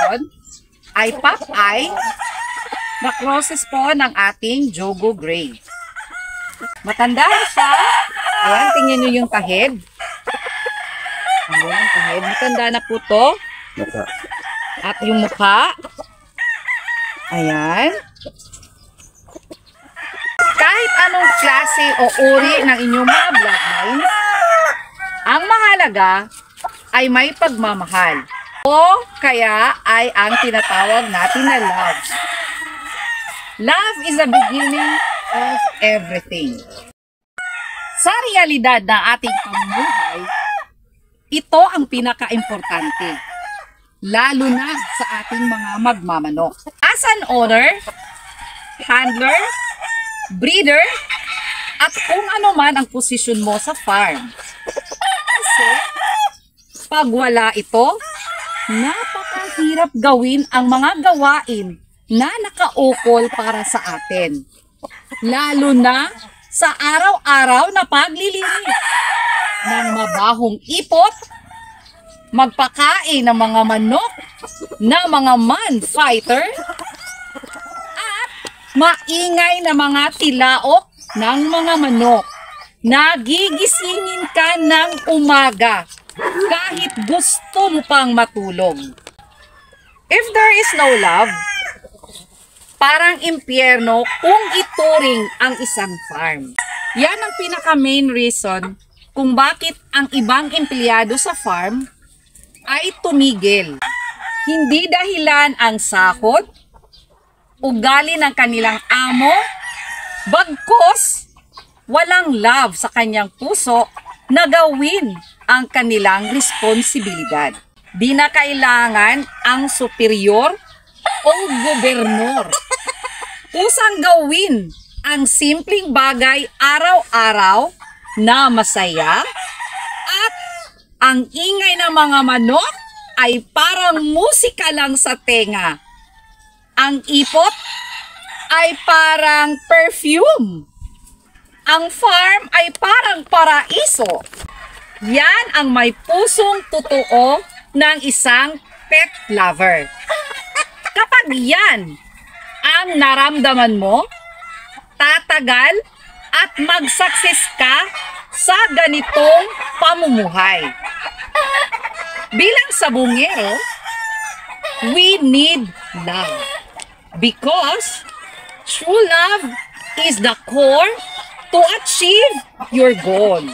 Rison ay Popeye na crosses po ng ating Jogo Gray. Matanda na siya. Ayan, tingnan nyo yung tahid. Ayan, tahid. Matanda na po to. At yung mukha. Ayan. Kahit anong klase o uri ng inyong mga bloodlines, ang mahalaga ay may pagmamahal. O kaya ay ang tinatawag natin na love. Love is the beginning of everything. Sa realidad ng ating pamumuhay, ito ang pinaka-importante, lalo na sa ating mga magmamanok. As an owner, handler, breeder, at kung ano man ang posisyon mo sa farm. Kasi, pag wala ito, napakahirap gawin ang mga gawain na nakaukol para sa atin. Lalo na sa araw-araw na paglilinis ng mabahong ipot, magpakain ng mga manok, na mga man-fighter, at maingay na mga tilaok ng mga manok. Nagigisingin ka ng umaga kahit gusto mo pang matulog. If there is no love, parang impyerno kung ituring ang isang farm. Yan ang pinaka-main reason kung bakit ang ibang empleyado sa farm ay tumigil. Hindi dahilan ang sahod, ugali ng kanilang amo, bagkus walang love sa kanyang puso na gawin ang kanilang responsibilidad. Di na kailangan ang superior o gobernador. Kusang gawin ang simpleng bagay araw-araw na masaya at ang ingay ng mga manok ay parang musika lang sa tenga. Ang ipot ay parang perfume. Ang farm ay parang paraiso. Yan ang may pusong totoo ng isang pet lover. Kapag yan ang naramdaman mo, tatagal at mag-success ka sa ganitong pamumuhay. Bilang sabungero, we need love. Because true love is the core to achieve your goal.